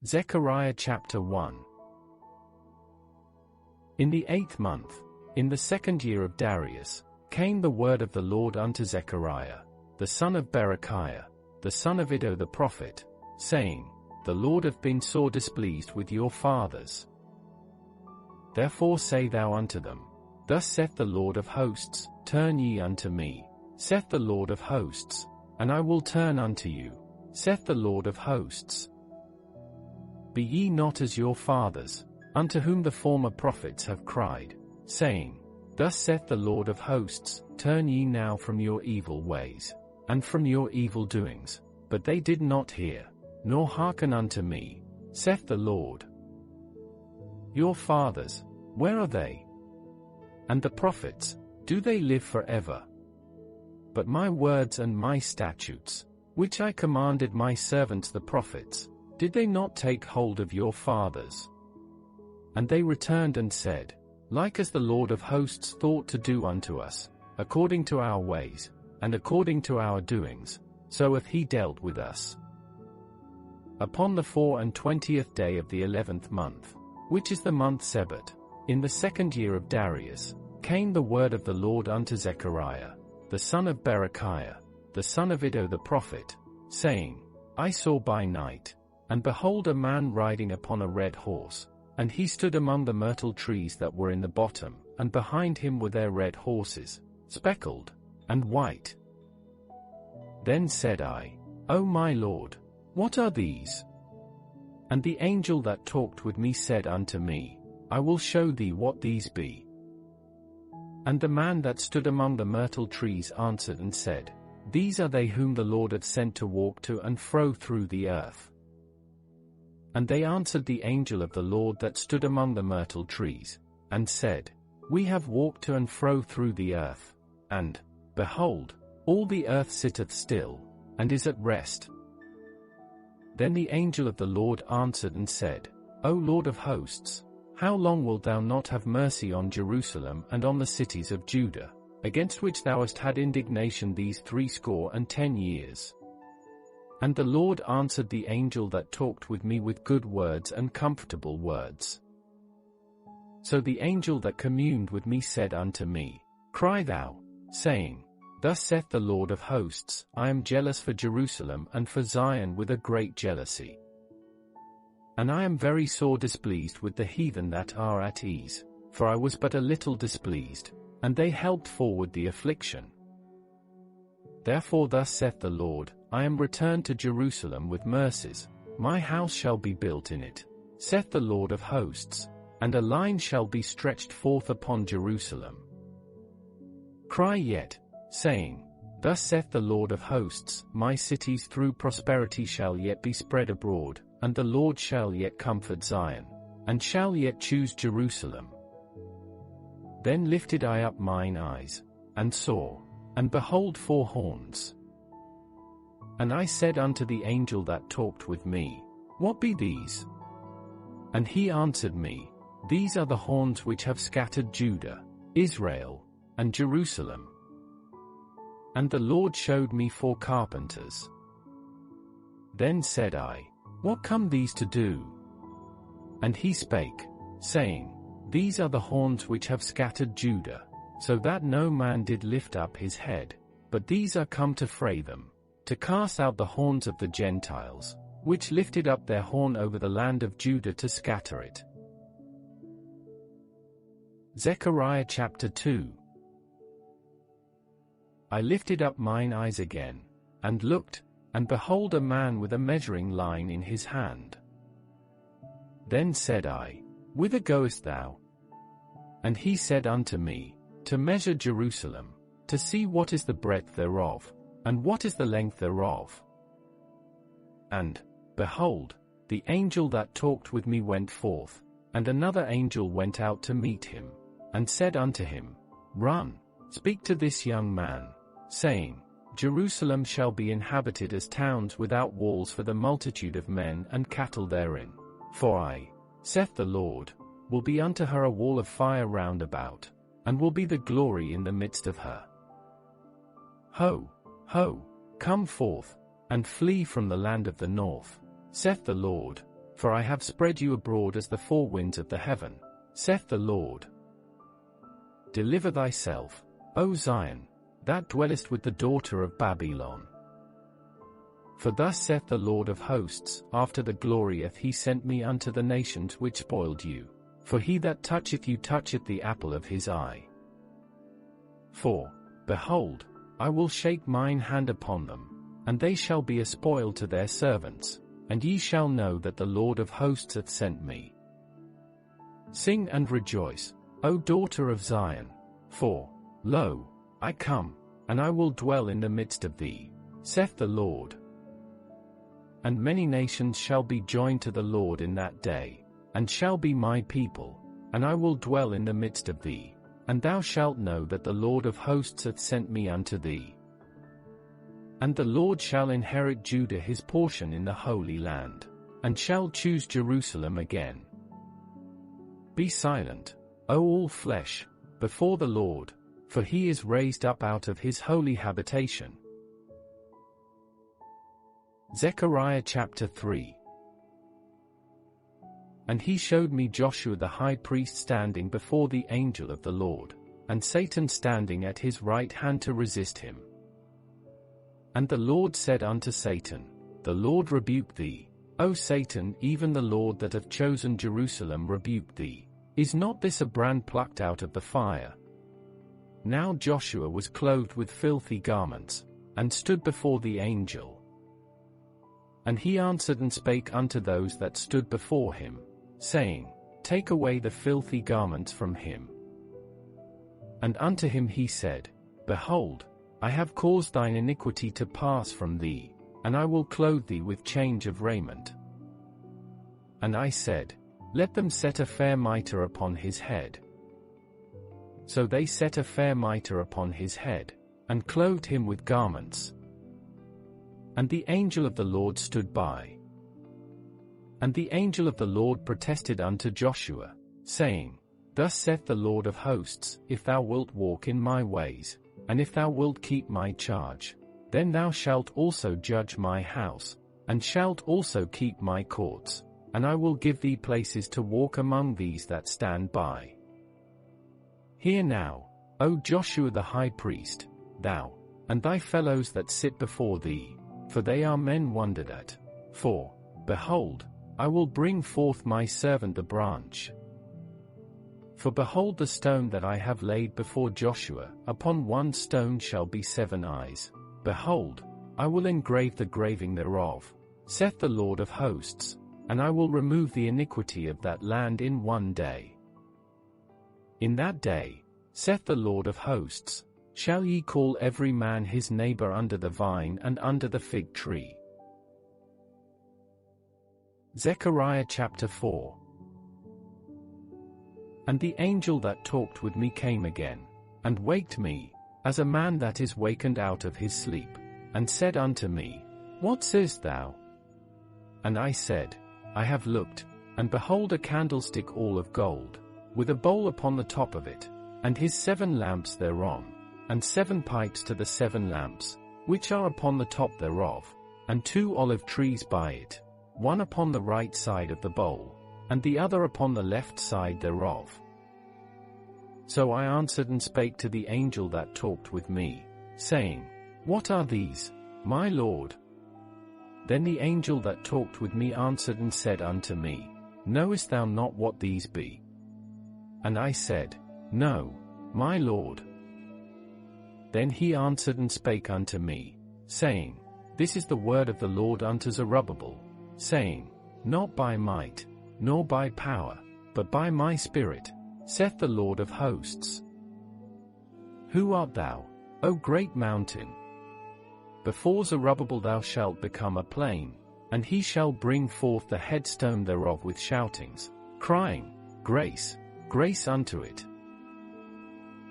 Zechariah chapter 1. In the 8th month, in the 2nd year of Darius, came the word of the Lord unto Zechariah, the son of Berechiah, the son of Iddo the prophet, saying, The Lord hath been sore displeased with your fathers. Therefore say thou unto them, Thus saith the Lord of hosts, Turn ye unto me, saith the Lord of hosts, and I will turn unto you, saith the Lord of hosts. Be ye not as your fathers, unto whom the former prophets have cried, saying, Thus saith the Lord of hosts, Turn ye now from your evil ways, and from your evil doings. But they did not hear, nor hearken unto me, saith the Lord. Your fathers, where are they? And the prophets, do they live forever? But my words and my statutes, which I commanded my servants the prophets, did they not take hold of your fathers? And they returned and said, Like as the Lord of hosts thought to do unto us, according to our ways, and according to our doings, so hath he dealt with us. Upon the 24th day of the 11th month, which is the month Sebat, in the 2nd year of Darius, came the word of the Lord unto Zechariah, the son of Berechiah, the son of Iddo the prophet, saying, I saw by night, and behold a man riding upon a red horse, and he stood among the myrtle trees that were in the bottom, and behind him were their red horses, speckled, and white. Then said I, O my Lord, what are these? And the angel that talked with me said unto me, I will show thee what these be. And the man that stood among the myrtle trees answered and said, These are they whom the Lord hath sent to walk to and fro through the earth. And they answered the angel of the Lord that stood among the myrtle trees, and said, We have walked to and fro through the earth, and, behold, all the earth sitteth still, and is at rest. Then the angel of the Lord answered and said, O Lord of hosts, how long wilt thou not have mercy on Jerusalem and on the cities of Judah, against which thou hast had indignation these 60 years? And the Lord answered the angel that talked with me with good words and comfortable words. So the angel that communed with me said unto me, Cry thou, saying, Thus saith the Lord of hosts, I am jealous for Jerusalem and for Zion with a great jealousy. And I am very sore displeased with the heathen that are at ease, for I was but a little displeased, and they helped forward the affliction. Therefore thus saith the Lord, I am returned to Jerusalem with mercies, my house shall be built in it, saith the Lord of hosts, and a line shall be stretched forth upon Jerusalem. Cry yet, saying, Thus saith the Lord of hosts, my cities through prosperity shall yet be spread abroad, and the Lord shall yet comfort Zion, and shall yet choose Jerusalem. Then lifted I up mine eyes, and saw, and behold 4 horns. And I said unto the angel that talked with me, What be these? And he answered me, These are the horns which have scattered Judah, Israel, and Jerusalem. And the Lord showed me 4 carpenters. Then said I, What come these to do? And he spake, saying, These are the horns which have scattered Judah, so that no man did lift up his head, but these are come to fray them, to cast out the horns of the Gentiles, which lifted up their horn over the land of Judah to scatter it. Zechariah chapter 2. I lifted up mine eyes again, and looked, and behold a man with a measuring line in his hand. Then said I, Whither goest thou? And he said unto me, To measure Jerusalem, to see what is the breadth thereof, and what is the length thereof. And, behold, the angel that talked with me went forth, and another angel went out to meet him, and said unto him, Run, speak to this young man, saying, Jerusalem shall be inhabited as towns without walls for the multitude of men and cattle therein. For I, saith the Lord, will be unto her a wall of fire round about, and will be the glory in the midst of her. Ho, ho, come forth, and flee from the land of the north, saith the Lord, For I have spread you abroad as the four winds of the heaven, saith the Lord. Deliver thyself, O Zion, that dwellest with the daughter of Babylon. For thus saith the Lord of hosts, after the glory hath he sent me unto the nations which spoiled you. For he that toucheth you toucheth the apple of his eye. For, behold, I will shake mine hand upon them, and they shall be a spoil to their servants, and ye shall know that the Lord of hosts hath sent me. Sing and rejoice, O daughter of Zion, for, lo, I come, and I will dwell in the midst of thee, saith the Lord. And many nations shall be joined to the Lord in that day, and shall be my people, and I will dwell in the midst of thee, and thou shalt know that the Lord of hosts hath sent me unto thee. And the Lord shall inherit Judah his portion in the Holy Land, and shall choose Jerusalem again. Be silent, O all flesh, before the Lord, for he is raised up out of his holy habitation. Zechariah chapter 3. And he showed me Joshua the high priest standing before the angel of the Lord, and Satan standing at his right hand to resist him. And the Lord said unto Satan, The Lord rebuke thee, O Satan, even the Lord that hath chosen Jerusalem rebuke thee. Is not this a brand plucked out of the fire? Now Joshua was clothed with filthy garments, and stood before the angel. And he answered and spake unto those that stood before him, saying, Take away the filthy garments from him. And unto him he said, Behold, I have caused thine iniquity to pass from thee, and I will clothe thee with change of raiment. And I said, Let them set a fair mitre upon his head. So they set a fair mitre upon his head, and clothed him with garments. And the angel of the Lord stood by. And the angel of the Lord protested unto Joshua, saying, Thus saith the Lord of hosts, If thou wilt walk in my ways, and if thou wilt keep my charge, then thou shalt also judge my house, and shalt also keep my courts, and I will give thee places to walk among these that stand by. Hear now, O Joshua the high priest, thou, and thy fellows that sit before thee, for they are men wondered at. For, behold, I will bring forth my servant the branch. For behold the stone that I have laid before Joshua, upon one stone shall be 7 eyes. Behold, I will engrave the graving thereof, saith the Lord of hosts, and I will remove the iniquity of that land in one day. In that day, saith the Lord of hosts, shall ye call every man his neighbor under the vine and under the fig tree. Zechariah chapter 4. And the angel that talked with me came again, and waked me, as a man that is wakened out of his sleep, and said unto me, What sayest thou? And I said, I have looked, and behold a candlestick all of gold, with a bowl upon the top of it, and his 7 lamps thereon, and 7 pipes to the 7 lamps, which are upon the top thereof, and 2 olive trees by it, one upon the right side of the bowl, and the other upon the left side thereof. So I answered and spake to the angel that talked with me, saying, What are these, my Lord? Then the angel that talked with me answered and said unto me, Knowest thou not what these be? And I said, No, my Lord. Then he answered and spake unto me, saying, This is the word of the Lord unto Zerubbabel, saying, Not by might, nor by power, but by my Spirit, saith the Lord of hosts. Who art thou, O great mountain? Before Zerubbabel thou shalt become a plain, and he shall bring forth the headstone thereof with shoutings, crying, Grace, grace unto it.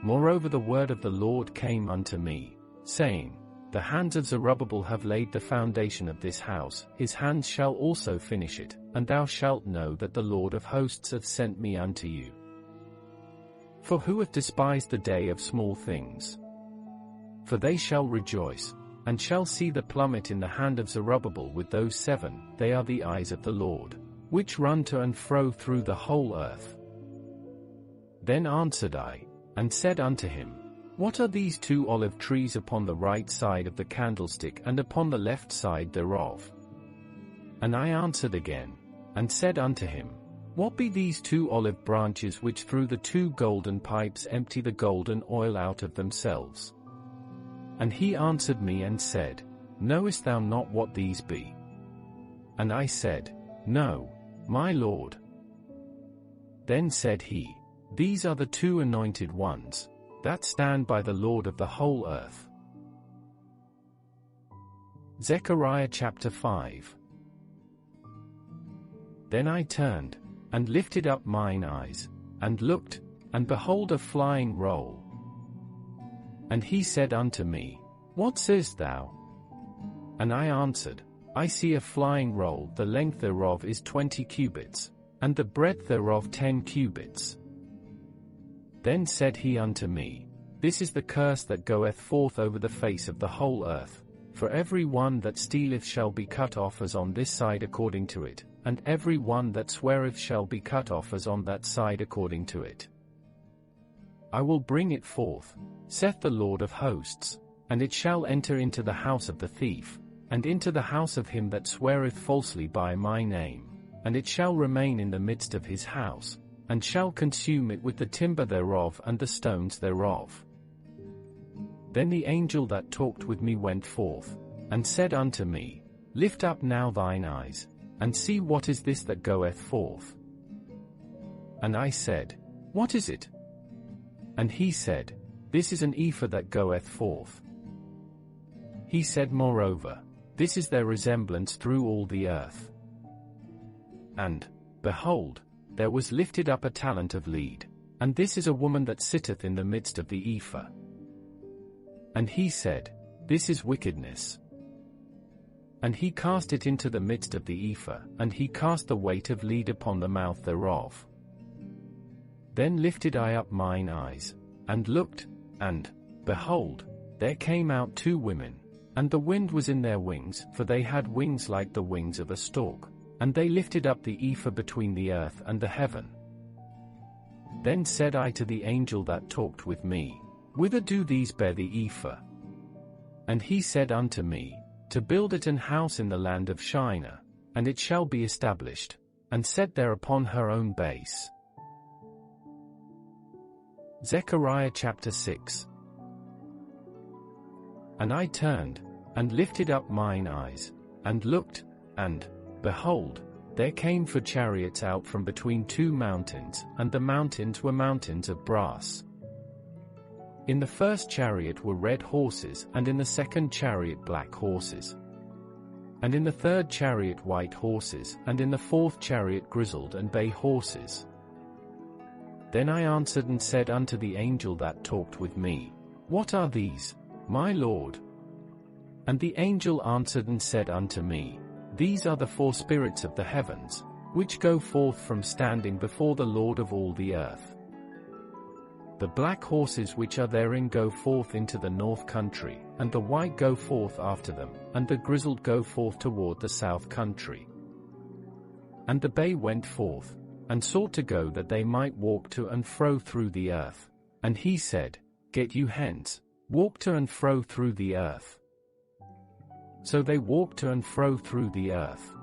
Moreover the word of the Lord came unto me, saying, The hands of Zerubbabel have laid the foundation of this house, his hands shall also finish it, and thou shalt know that the Lord of hosts hath sent me unto you. For who hath despised the day of small things? For they shall rejoice, and shall see the plummet in the hand of Zerubbabel with those 7, they are the eyes of the Lord. which run to and fro through the whole earth. Then answered I, and said unto him, What are these 2 olive trees upon the right side of the candlestick and upon the left side thereof? And I answered again, and said unto him, What be these 2 olive branches which through the 2 golden pipes empty the golden oil out of themselves? And he answered me and said, Knowest thou not what these be? And I said, No, my Lord. Then said he, These are the 2 anointed ones, that stand by the Lord of the whole earth. Zechariah chapter 5. Then I turned, and lifted up mine eyes, and looked, and behold a flying roll. And he said unto me, What seest thou? And I answered, I see a flying roll, the length thereof is 20 cubits, and the breadth thereof 10 cubits. Then said he unto me, This is the curse that goeth forth over the face of the whole earth, for every one that stealeth shall be cut off as on this side according to it, and every one that sweareth shall be cut off as on that side according to it. I will bring it forth, saith the Lord of hosts, and it shall enter into the house of the thief, and into the house of him that sweareth falsely by my name, and it shall remain in the midst of his house, and shall consume it with the timber thereof and the stones thereof. Then the angel that talked with me went forth, and said unto me, Lift up now thine eyes, and see what is this that goeth forth. And I said, What is it? And he said, This is an ephah that goeth forth. He said moreover, This is their resemblance through all the earth. And, behold, there was lifted up a talent of lead, and this is a woman that sitteth in the midst of the ephah. And he said, This is wickedness. And he cast it into the midst of the ephah, and he cast the weight of lead upon the mouth thereof. Then lifted I up mine eyes, and looked, and, behold, there came out 2 women, and the wind was in their wings, for they had wings like the wings of a stork, and they lifted up the ephah between the earth and the heaven. Then said I to the angel that talked with me, Whither do these bear the ephah? And he said unto me, To build it an house in the land of Shinar, and it shall be established, and set there upon her own base. Zechariah chapter 6. And I turned, and lifted up mine eyes, and looked, and, behold, there came 4 chariots out from between 2 mountains, and the mountains were mountains of brass. In the first chariot were red horses, and in the second chariot black horses. And in the third chariot white horses, and in the fourth chariot grizzled and bay horses. Then I answered and said unto the angel that talked with me, What are these, my Lord? And the angel answered and said unto me, These are the 4 spirits of the heavens, which go forth from standing before the Lord of all the earth. The black horses which are therein go forth into the north country, and the white go forth after them, and the grizzled go forth toward the south country. And the bay went forth, and sought to go that they might walk to and fro through the earth. And he said, Get you hence, walk to and fro through the earth. So they walked to and fro through the earth.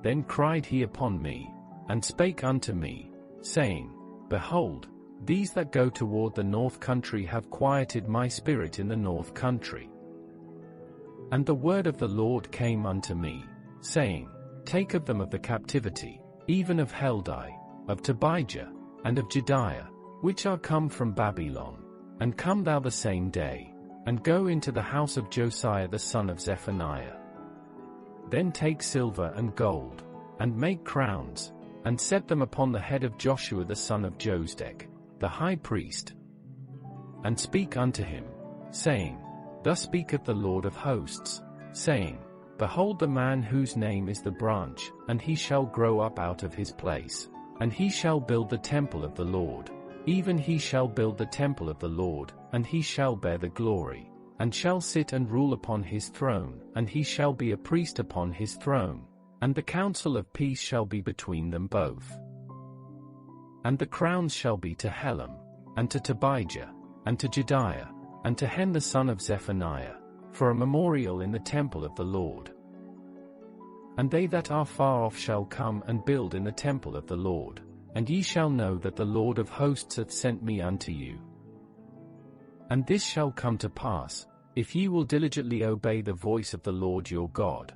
Then cried he upon me, and spake unto me, saying, Behold, these that go toward the north country have quieted my spirit in the north country. And the word of the Lord came unto me, saying, Take of them of the captivity, even of Heldai, of Tobijah, and of Jediah, which are come from Babylon, and come thou the same day, and go into the house of Josiah the son of Zephaniah. Then take silver and gold, and make crowns, and set them upon the head of Joshua the son of Josedek, the high priest. And speak unto him, saying, Thus speaketh the Lord of hosts, saying, Behold the man whose name is the branch, and he shall grow up out of his place, and he shall build the temple of the Lord, even he shall build the temple of the Lord, and he shall bear the glory, and shall sit and rule upon his throne, and he shall be a priest upon his throne, and the counsel of peace shall be between them both. And the crowns shall be to Helam, and to Tobijah, and to Jedaiah, and to Hen the son of Zephaniah, for a memorial in the temple of the Lord. And they that are far off shall come and build in the temple of the Lord, and ye shall know that the Lord of hosts hath sent me unto you. And this shall come to pass, if ye will diligently obey the voice of the Lord your God.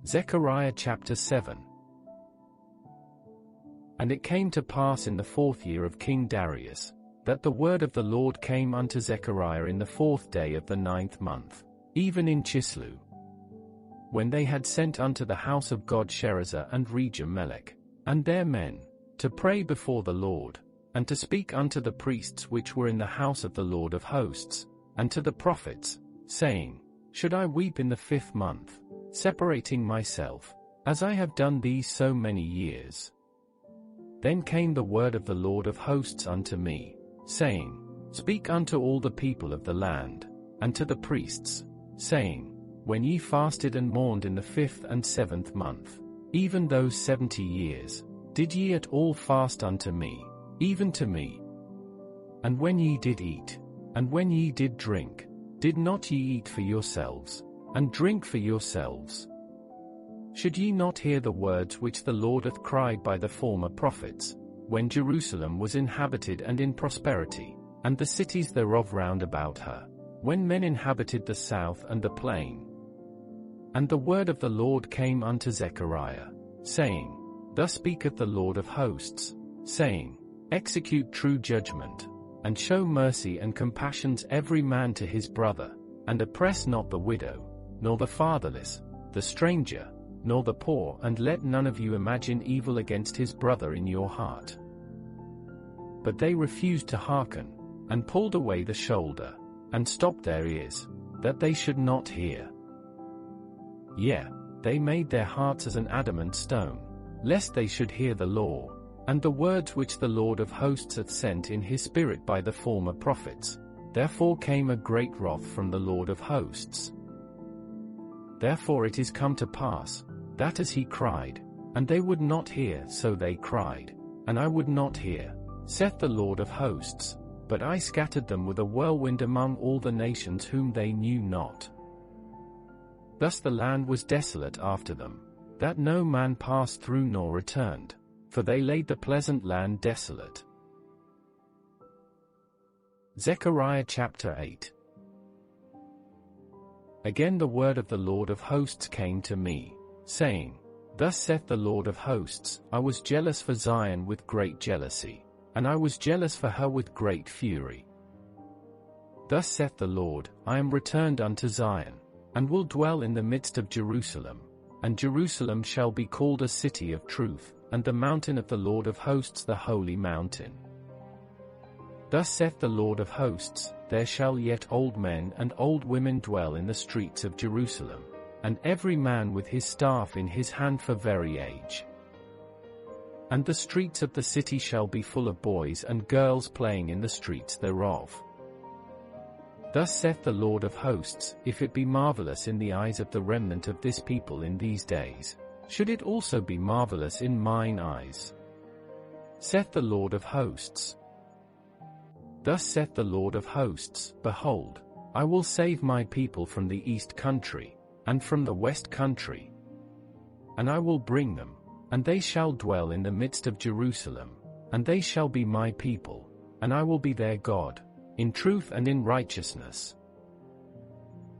Zechariah chapter 7. And it came to pass in the 4th year of King Darius, that the word of the Lord came unto Zechariah in the 4th day of the 9th month, even in Chislew, when they had sent unto the house of God Sherezer and Regem-melech, and their men, to pray before the Lord, and to speak unto the priests which were in the house of the Lord of hosts, and to the prophets, saying, Should I weep in the 5th month, separating myself, as I have done these so many years? Then came the word of the Lord of hosts unto me, saying, Speak unto all the people of the land, and to the priests, saying, When ye fasted and mourned in the 5th and 7th month, even those 70 years, did ye at all fast unto me, even to me? And when ye did eat, and when ye did drink, did not ye eat for yourselves, and drink for yourselves? Should ye not hear the words which the Lord hath cried by the former prophets, when Jerusalem was inhabited and in prosperity, and the cities thereof round about her, when men inhabited the south and the plain? And the word of the Lord came unto Zechariah, saying, Thus speaketh the Lord of hosts, saying, Execute true judgment, and show mercy and compassions every man to his brother, and oppress not the widow, nor the fatherless, the stranger, nor the poor, and let none of you imagine evil against his brother in your heart. But they refused to hearken, and pulled away the shoulder, and stopped their ears, that they should not hear. Yea, they made their hearts as an adamant stone, lest they should hear the law, and the words which the Lord of hosts hath sent in his spirit by the former prophets. Therefore came a great wrath from the Lord of hosts. Therefore it is come to pass, that as he cried, and they would not hear, so they cried, and I would not hear, saith the Lord of hosts, but I scattered them with a whirlwind among all the nations whom they knew not. Thus the land was desolate after them, that no man passed through nor returned, for they laid the pleasant land desolate. Zechariah chapter 8. Again the word of the Lord of hosts came to me, saying, Thus saith the Lord of hosts, I was jealous for Zion with great jealousy, and I was jealous for her with great fury. Thus saith the Lord, I am returned unto Zion, and will dwell in the midst of Jerusalem, and Jerusalem shall be called a city of truth, and the mountain of the Lord of hosts the holy mountain. Thus saith the Lord of hosts, There shall yet old men and old women dwell in the streets of Jerusalem, and every man with his staff in his hand for very age. And the streets of the city shall be full of boys and girls playing in the streets thereof. Thus saith the Lord of hosts, If it be marvelous in the eyes of the remnant of this people in these days, should it also be marvelous in mine eyes? Saith the Lord of hosts. Thus saith the Lord of hosts, Behold, I will save my people from the east country, and from the west country. And I will bring them, and they shall dwell in the midst of Jerusalem, and they shall be my people, and I will be their God, in truth and in righteousness.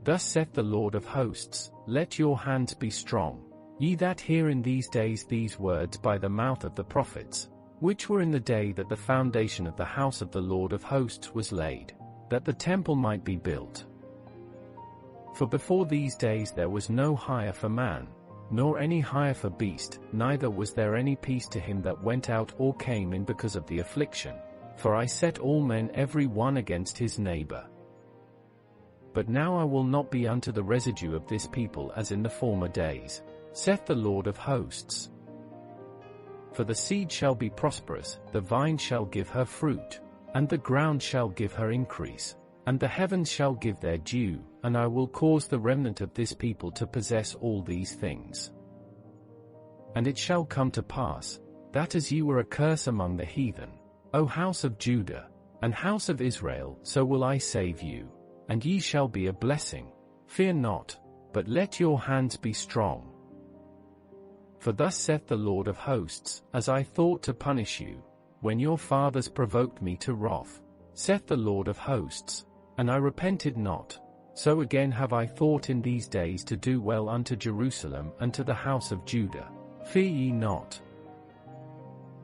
Thus saith the Lord of hosts, Let your hands be strong, ye that hear in these days these words by the mouth of the prophets, which were in the day that the foundation of the house of the Lord of hosts was laid, that the temple might be built. For before these days there was no hire for man, nor any hire for beast, neither was there any peace to him that went out or came in because of the affliction. For I set all men every one against his neighbor. But now I will not be unto the residue of this people as in the former days, saith the Lord of hosts. For the seed shall be prosperous, the vine shall give her fruit, and the ground shall give her increase, and the heavens shall give their dew, and I will cause the remnant of this people to possess all these things. And it shall come to pass, that as ye were a curse among the heathen, O house of Judah, and house of Israel, so will I save you, and ye shall be a blessing. Fear not, but let your hands be strong. For thus saith the Lord of hosts, as I thought to punish you, when your fathers provoked me to wrath, saith the Lord of hosts, and I repented not, so again have I thought in these days to do well unto Jerusalem and to the house of Judah. Fear ye not.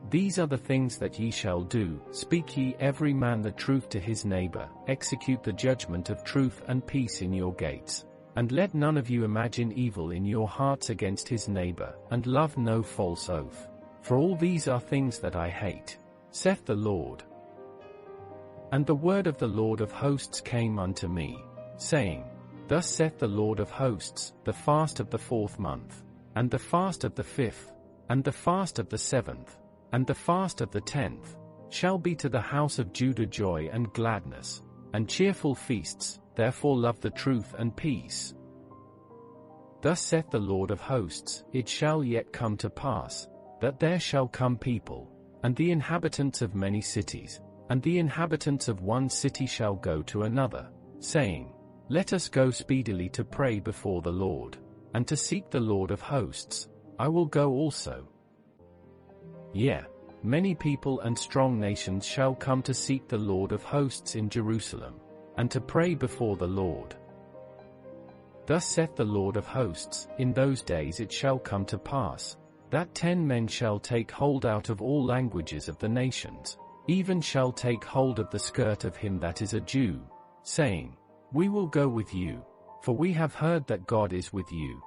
These are the things that ye shall do, speak ye every man the truth to his neighbor, execute the judgment of truth and peace in your gates. And let none of you imagine evil in your hearts against his neighbor, and love no false oath. For all these are things that I hate, saith the Lord. And the word of the Lord of hosts came unto me, saying, Thus saith the Lord of hosts, the fast of the 4th month, and the fast of the 5th, and the fast of the 7th, and the fast of the 10th, shall be to the house of Judah joy and gladness, and cheerful feasts. Therefore love the truth and peace. Thus saith the Lord of hosts, it shall yet come to pass, that there shall come people, and the inhabitants of many cities, and the inhabitants of one city shall go to another, saying, Let us go speedily to pray before the Lord, and to seek the Lord of hosts. I will go also. Yea, many people and strong nations shall come to seek the Lord of hosts in Jerusalem, and to pray before the Lord. Thus saith the Lord of hosts, in those days it shall come to pass, that 10 men shall take hold out of all languages of the nations, even shall take hold of the skirt of him that is a Jew, saying, We will go with you, for we have heard that God is with you.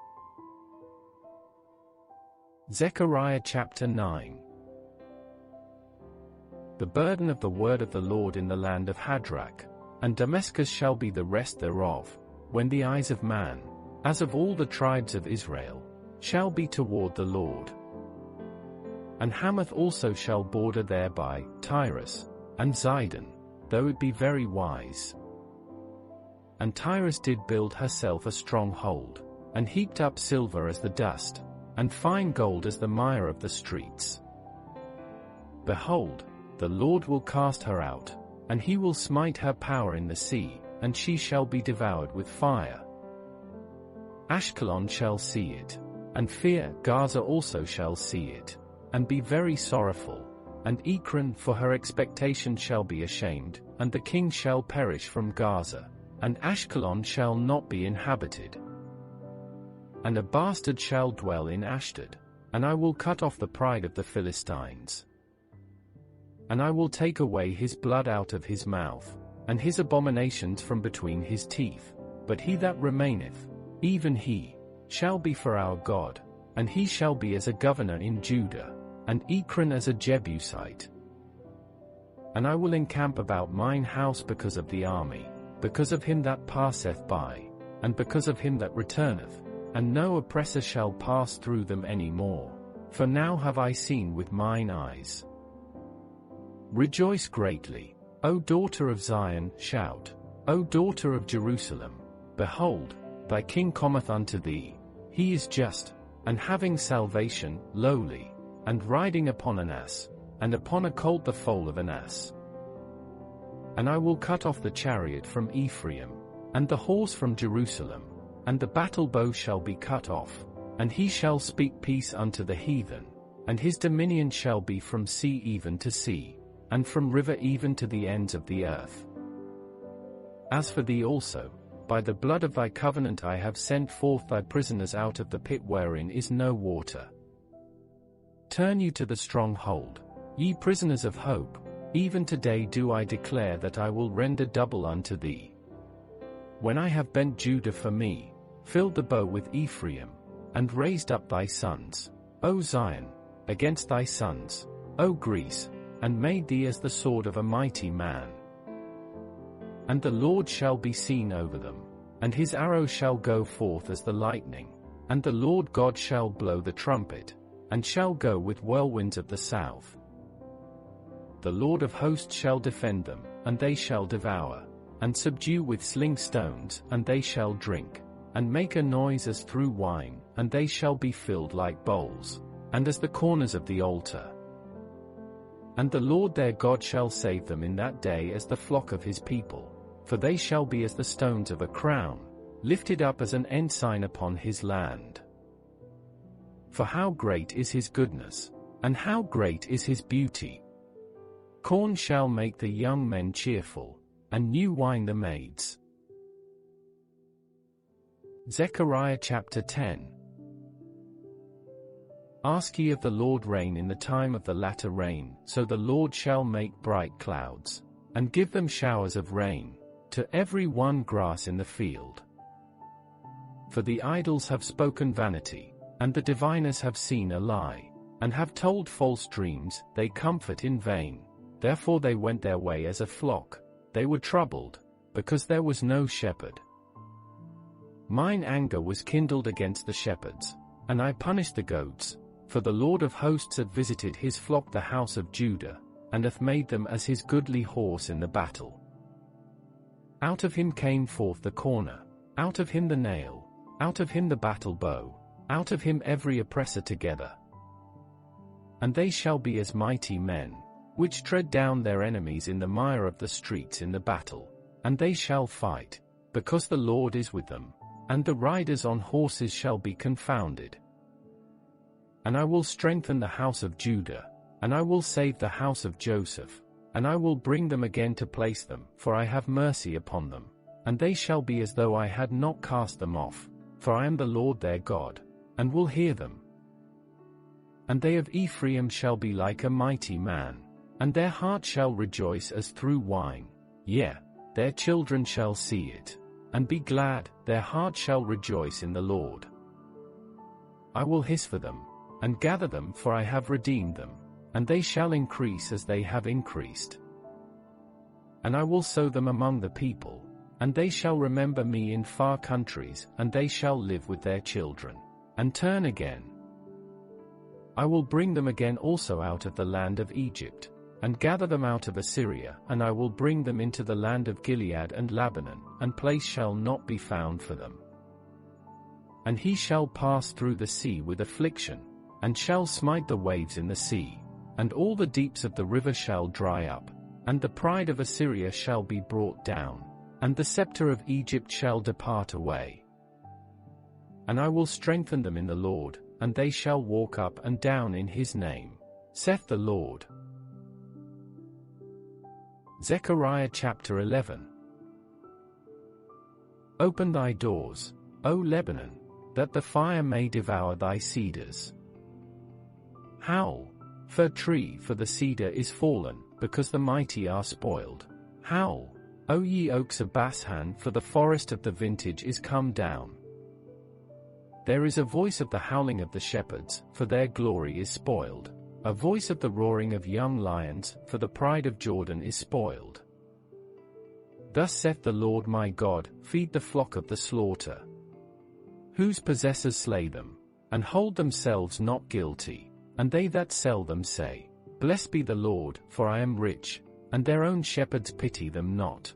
Zechariah chapter 9. The burden of the word of the Lord in the land of Hadrach, and Damascus shall be the rest thereof, when the eyes of man, as of all the tribes of Israel, shall be toward the Lord. And Hamath also shall border thereby, Tyrus, and Zidon, though it be very wise. And Tyrus did build herself a stronghold, and heaped up silver as the dust, and fine gold as the mire of the streets. Behold, the Lord will cast her out, and he will smite her power in the sea, and she shall be devoured with fire. Ashkelon shall see it, and fear. Gaza also shall see it, and be very sorrowful, and Ekron for her expectation shall be ashamed, and the king shall perish from Gaza, and Ashkelon shall not be inhabited. And a bastard shall dwell in Ashdod, and I will cut off the pride of the Philistines. And I will take away his blood out of his mouth, and his abominations from between his teeth. But he that remaineth, even he, shall be for our God, and he shall be as a governor in Judah, and Ekron as a Jebusite. And I will encamp about mine house because of the army, because of him that passeth by, and because of him that returneth, and no oppressor shall pass through them any more. For now have I seen with mine eyes. Rejoice greatly, O daughter of Zion, shout, O daughter of Jerusalem. Behold, thy king cometh unto thee, he is just, and having salvation, lowly, and riding upon an ass, and upon a colt the foal of an ass. And I will cut off the chariot from Ephraim, and the horse from Jerusalem, and the battle bow shall be cut off, and he shall speak peace unto the heathen, and his dominion shall be from sea even to sea, and from river even to the ends of the earth. As for thee also, by the blood of thy covenant I have sent forth thy prisoners out of the pit wherein is no water. Turn you to the stronghold, ye prisoners of hope, even today do I declare that I will render double unto thee. When I have bent Judah for me, filled the bow with Ephraim, and raised up thy sons, O Zion, against thy sons, O Greece, and made thee as the sword of a mighty man. And the Lord shall be seen over them, and his arrow shall go forth as the lightning, and the Lord God shall blow the trumpet, and shall go with whirlwinds of the south. The Lord of hosts shall defend them, and they shall devour, and subdue with sling stones, and they shall drink, and make a noise as through wine, and they shall be filled like bowls, and as the corners of the altar. And the Lord their God shall save them in that day as the flock of his people, for they shall be as the stones of a crown, lifted up as an ensign upon his land. For how great is his goodness, and how great is his beauty! Corn shall make the young men cheerful, and new wine the maids. Zechariah chapter 10. Ask ye of the Lord rain in the time of the latter rain, so the Lord shall make bright clouds, and give them showers of rain, to every one grass in the field. For the idols have spoken vanity, and the diviners have seen a lie, and have told false dreams, they comfort in vain. Therefore they went their way as a flock, they were troubled, because there was no shepherd. Mine anger was kindled against the shepherds, and I punished the goats, for the Lord of hosts hath visited his flock the house of Judah, and hath made them as his goodly horse in the battle. Out of him came forth the corner, out of him the nail, out of him the battle bow, out of him every oppressor together. And they shall be as mighty men, which tread down their enemies in the mire of the streets in the battle, and they shall fight, because the Lord is with them, and the riders on horses shall be confounded. And I will strengthen the house of Judah, and I will save the house of Joseph, and I will bring them again to place them, for I have mercy upon them, and they shall be as though I had not cast them off, for I am the Lord their God, and will hear them. And they of Ephraim shall be like a mighty man, and their heart shall rejoice as through wine, yea, their children shall see it, and be glad, their heart shall rejoice in the Lord. I will hiss for them, and gather them, for I have redeemed them, and they shall increase as they have increased. And I will sow them among the people, and they shall remember me in far countries, and they shall live with their children, and turn again. I will bring them again also out of the land of Egypt, and gather them out of Assyria, and I will bring them into the land of Gilead and Lebanon, and place shall not be found for them. And he shall pass through the sea with affliction, and shall smite the waves in the sea, and all the deeps of the river shall dry up, and the pride of Assyria shall be brought down, and the scepter of Egypt shall depart away. And I will strengthen them in the Lord, and they shall walk up and down in his name, saith the Lord. Zechariah chapter 11. Open thy doors, O Lebanon, that the fire may devour thy cedars. Howl, fir tree, for the cedar is fallen, because the mighty are spoiled. Howl, O ye oaks of Bashan, for the forest of the vintage is come down. There is a voice of the howling of the shepherds, for their glory is spoiled. A voice of the roaring of young lions, for the pride of Jordan is spoiled. Thus saith the Lord my God, feed the flock of the slaughter, whose possessors slay them, and hold themselves not guilty, and they that sell them say, Blessed be the Lord, for I am rich, and their own shepherds pity them not.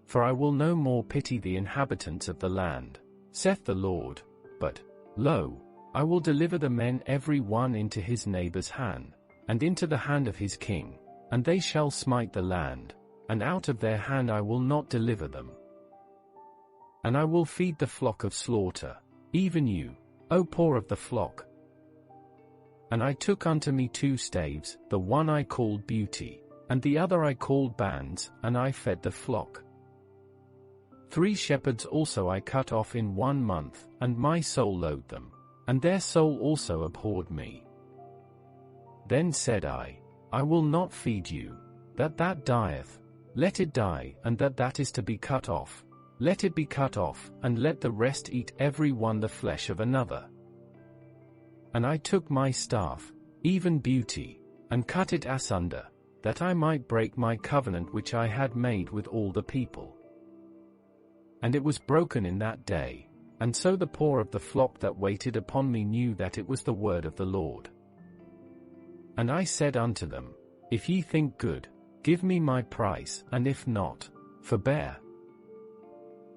For I will no more pity the inhabitants of the land, saith the Lord, but, lo, I will deliver the men every one into his neighbor's hand, and into the hand of his king, and they shall smite the land, and out of their hand I will not deliver them. And I will feed the flock of slaughter, even you, O poor of the flock. And I took unto me 2 staves, the one I called Beauty, and the other I called Bands, and I fed the flock. 3 shepherds also I cut off in 1 month, and my soul loathed them, and their soul also abhorred me. Then said I will not feed you, that dieth, let it die, and that is to be cut off, let it be cut off, and let the rest eat every one the flesh of another. And I took my staff, even Beauty, and cut it asunder, that I might break my covenant which I had made with all the people. And it was broken in that day. And so the poor of the flock that waited upon me knew that it was the word of the Lord. And I said unto them, If ye think good, give me my price, and if not, Forbear.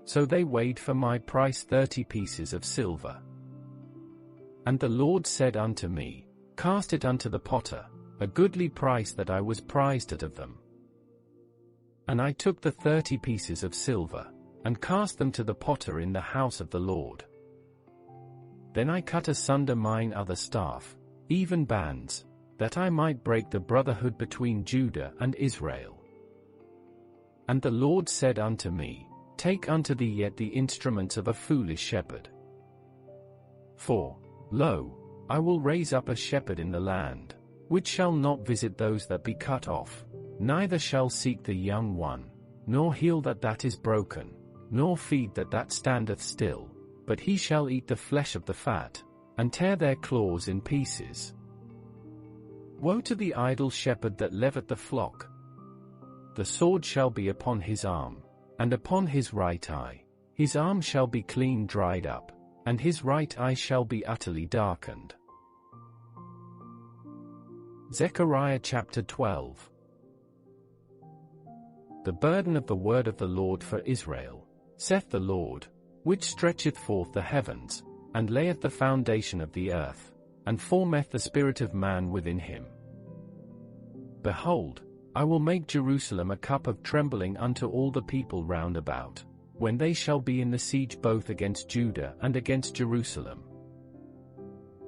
So they weighed for my price 30 pieces of silver. And the Lord said unto me, Cast it unto the potter, a goodly price that I was prized out of them. And I took the 30 pieces of silver, and cast them to the potter in the house of the Lord. Then I cut asunder mine other staff, even bands, that I might break the brotherhood between Judah and Israel. And the Lord said unto me, Take unto thee yet the instruments of a foolish shepherd. For, lo, I will raise up a shepherd in the land, which shall not visit those that be cut off, neither shall seek the young one, nor heal that is broken, nor feed that standeth still, but he shall eat the flesh of the fat, and tear their claws in pieces. Woe to the idle shepherd that leveth the flock! The sword shall be upon his arm, and upon his right eye, his arm shall be clean dried up, and his right eye shall be utterly darkened. Zechariah chapter 12. The burden of the word of the Lord for Israel, saith the Lord, which stretcheth forth the heavens, and layeth the foundation of the earth, and formeth the spirit of man within him. Behold, I will make Jerusalem a cup of trembling unto all the people round about, when they shall be in the siege both against Judah and against Jerusalem.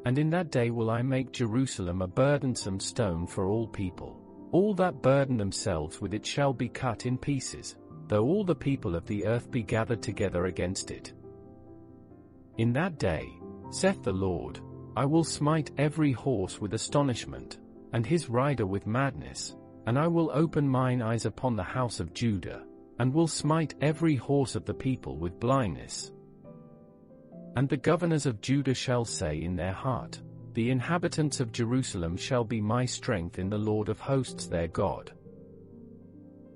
And in that day will I make Jerusalem a burdensome stone for all people. All that burden themselves with it shall be cut in pieces, though all the people of the earth be gathered together against it. In that day, saith the Lord, I will smite every horse with astonishment, and his rider with madness, and I will open mine eyes upon the house of Judah, and will smite every horse of the people with blindness. And the governors of Judah shall say in their heart, The inhabitants of Jerusalem shall be my strength in the Lord of hosts their God.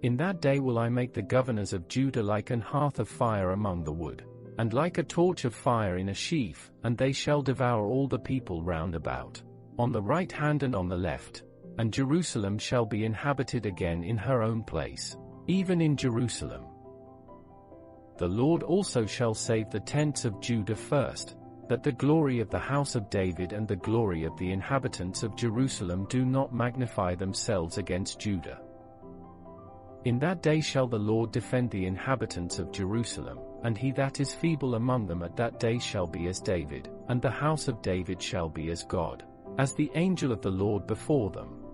In that day will I make the governors of Judah like an hearth of fire among the wood, and like a torch of fire in a sheaf, and they shall devour all the people round about, on the right hand and on the left, and Jerusalem shall be inhabited again in her own place, even in Jerusalem. The Lord also shall save the tents of Judah first, that the glory of the house of David and the glory of the inhabitants of Jerusalem do not magnify themselves against Judah. In that day shall the Lord defend the inhabitants of Jerusalem, and he that is feeble among them at that day shall be as David, and the house of David shall be as God, as the angel of the Lord before them.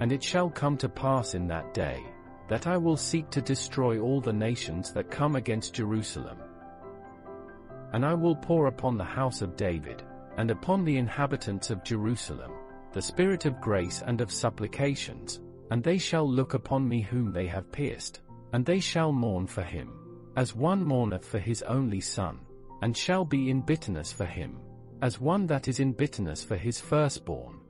And it shall come to pass in that day, that I will seek to destroy all the nations that come against Jerusalem. And I will pour upon the house of David, and upon the inhabitants of Jerusalem, the spirit of grace and of supplications, and they shall look upon me whom they have pierced, and they shall mourn for him, as one mourneth for his only son, and shall be in bitterness for him, as one that is in bitterness for his firstborn.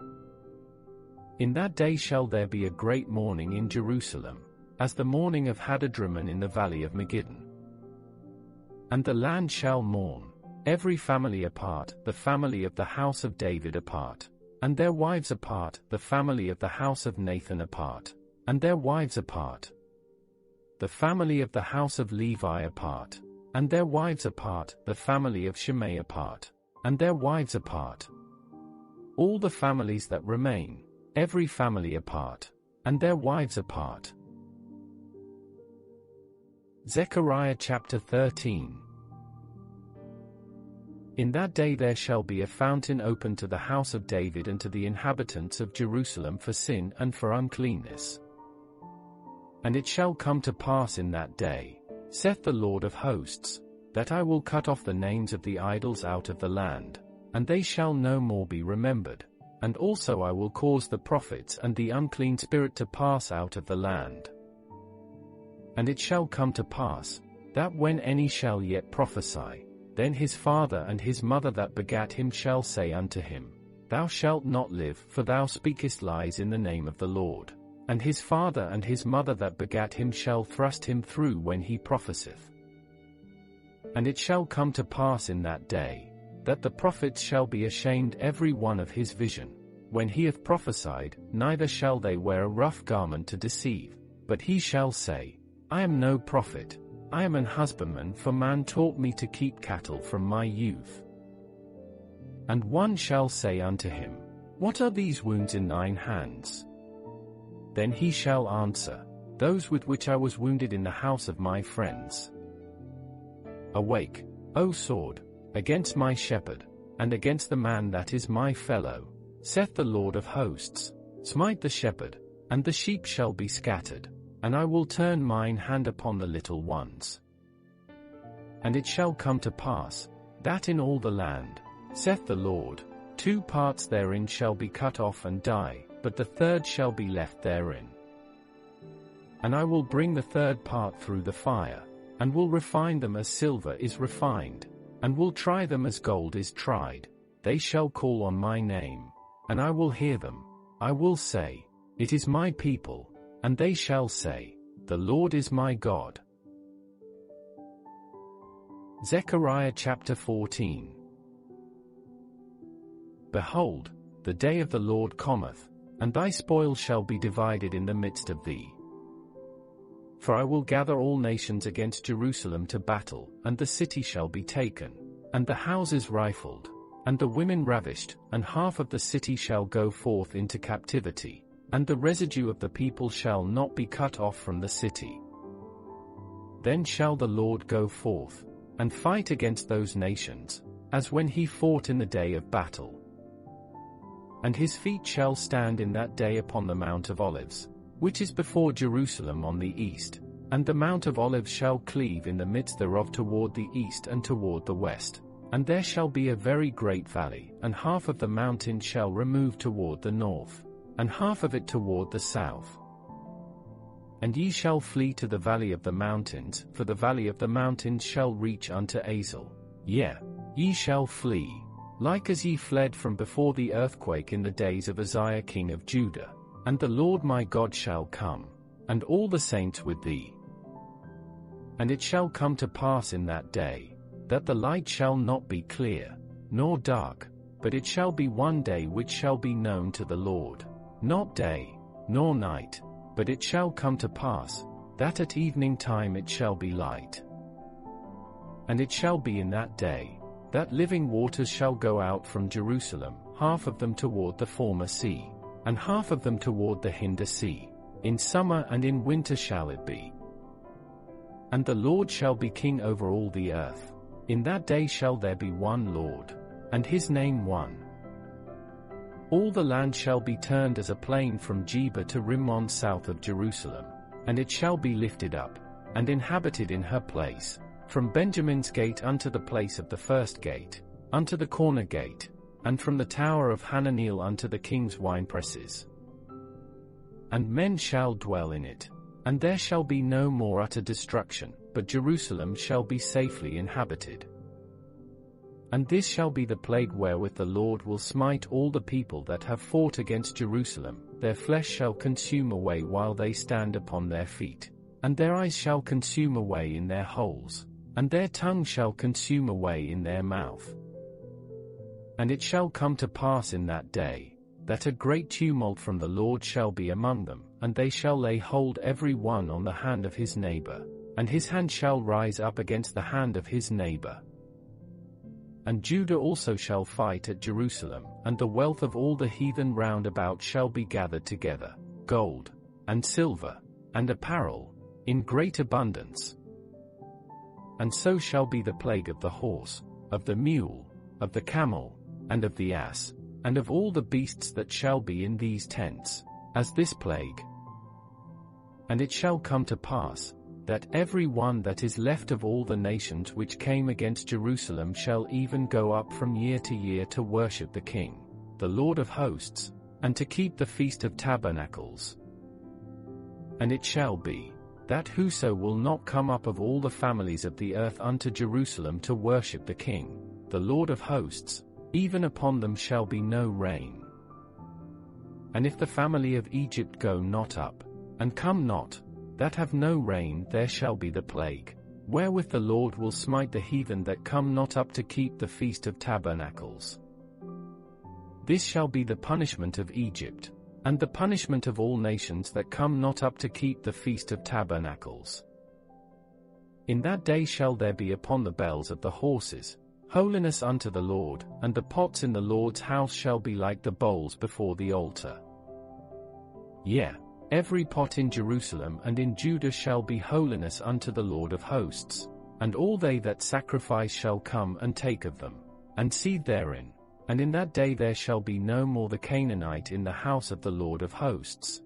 In that day shall there be a great mourning in Jerusalem, as the mourning of Hadadrimmon in the valley of Megiddon. And the land shall mourn, every family apart, the family of the house of David apart, and their wives apart, the family of the house of Nathan apart, and their wives apart, the family of the house of Levi apart, and their wives apart, the family of Shimei apart, and their wives apart. All the families that remain, every family apart, and their wives apart. Zechariah chapter 13. In that day there shall be a fountain open to the house of David and to the inhabitants of Jerusalem for sin and for uncleanness. And it shall come to pass in that day, saith the Lord of hosts, that I will cut off the names of the idols out of the land, and they shall no more be remembered. And also I will cause the prophets and the unclean spirit to pass out of the land. And it shall come to pass, that when any shall yet prophesy, then his father and his mother that begat him shall say unto him, Thou shalt not live, for thou speakest lies in the name of the Lord. And his father and his mother that begat him shall thrust him through when he prophesieth. And it shall come to pass in that day, that the prophets shall be ashamed every one of his vision, when he hath prophesied, neither shall they wear a rough garment to deceive, but he shall say, I am no prophet, I am an husbandman, for man taught me to keep cattle from my youth. And one shall say unto him, What are these wounds in thine hands? Then he shall answer, Those with which I was wounded in the house of my friends. Awake, O sword, against my shepherd, and against the man that is my fellow, saith the Lord of hosts. Smite the shepherd, and the sheep shall be scattered, and I will turn mine hand upon the little ones. And it shall come to pass, that in all the land, saith the Lord, 2 parts therein shall be cut off and die, but the third shall be left therein. And I will bring the third part through the fire, and will refine them as silver is refined, and will try them as gold is tried. They shall call on my name, and I will hear them. I will say, It is my people, and they shall say, The Lord is my God. Zechariah chapter 14. Behold, the day of the Lord cometh, and thy spoil shall be divided in the midst of thee. For I will gather all nations against Jerusalem to battle, and the city shall be taken, and the houses rifled, and the women ravished, and half of the city shall go forth into captivity, and the residue of the people shall not be cut off from the city. Then shall the Lord go forth, and fight against those nations, as when he fought in the day of battle. And his feet shall stand in that day upon the Mount of Olives, which is before Jerusalem on the east, and the Mount of Olives shall cleave in the midst thereof toward the east and toward the west, and there shall be a very great valley, and half of the mountain shall remove toward the north, and half of it toward the south. And ye shall flee to the valley of the mountains, for the valley of the mountains shall reach unto Azel. Yea, ye shall flee, like as ye fled from before the earthquake in the days of Uzziah king of Judah. And the Lord my God shall come, and all the saints with thee. And it shall come to pass in that day, that the light shall not be clear, nor dark, but it shall be one day which shall be known to the Lord, not day, nor night, but it shall come to pass, that at evening time it shall be light. And it shall be in that day, that living waters shall go out from Jerusalem, half of them toward the former sea, and half of them toward the hinder sea. In summer and in winter shall it be. And the Lord shall be king over all the earth. In that day shall there be one Lord, and his name one. All the land shall be turned as a plain from Geba to Rimmon south of Jerusalem, and it shall be lifted up, and inhabited in her place, from Benjamin's gate unto the place of the first gate, unto the corner gate, and from the tower of Hananeel unto the king's winepresses. And men shall dwell in it, and there shall be no more utter destruction, but Jerusalem shall be safely inhabited. And this shall be the plague wherewith the Lord will smite all the people that have fought against Jerusalem. Their flesh shall consume away while they stand upon their feet, and their eyes shall consume away in their holes, and their tongue shall consume away in their mouth. And it shall come to pass in that day, that a great tumult from the Lord shall be among them, and they shall lay hold every one on the hand of his neighbor, and his hand shall rise up against the hand of his neighbor. And Judah also shall fight at Jerusalem, and the wealth of all the heathen round about shall be gathered together, gold, and silver, and apparel, in great abundance. And so shall be the plague of the horse, of the mule, of the camel, and of the ass, and of all the beasts that shall be in these tents, as this plague. And it shall come to pass, that every one that is left of all the nations which came against Jerusalem shall even go up from year to year to worship the King, the Lord of hosts, and to keep the Feast of Tabernacles. And it shall be, that whoso will not come up of all the families of the earth unto Jerusalem to worship the King, the Lord of hosts, even upon them shall be no rain. And if the family of Egypt go not up, and come not, that have no rain, there shall be the plague, wherewith the Lord will smite the heathen that come not up to keep the Feast of Tabernacles. This shall be the punishment of Egypt, and the punishment of all nations that come not up to keep the Feast of Tabernacles. In that day shall there be upon the bells of the horses holiness unto the Lord, and the pots in the Lord's house shall be like the bowls before the altar. Yea, every pot in Jerusalem and in Judah shall be holiness unto the Lord of hosts, and all they that sacrifice shall come and take of them, and seed therein. And in that day there shall be no more the Canaanite in the house of the Lord of hosts,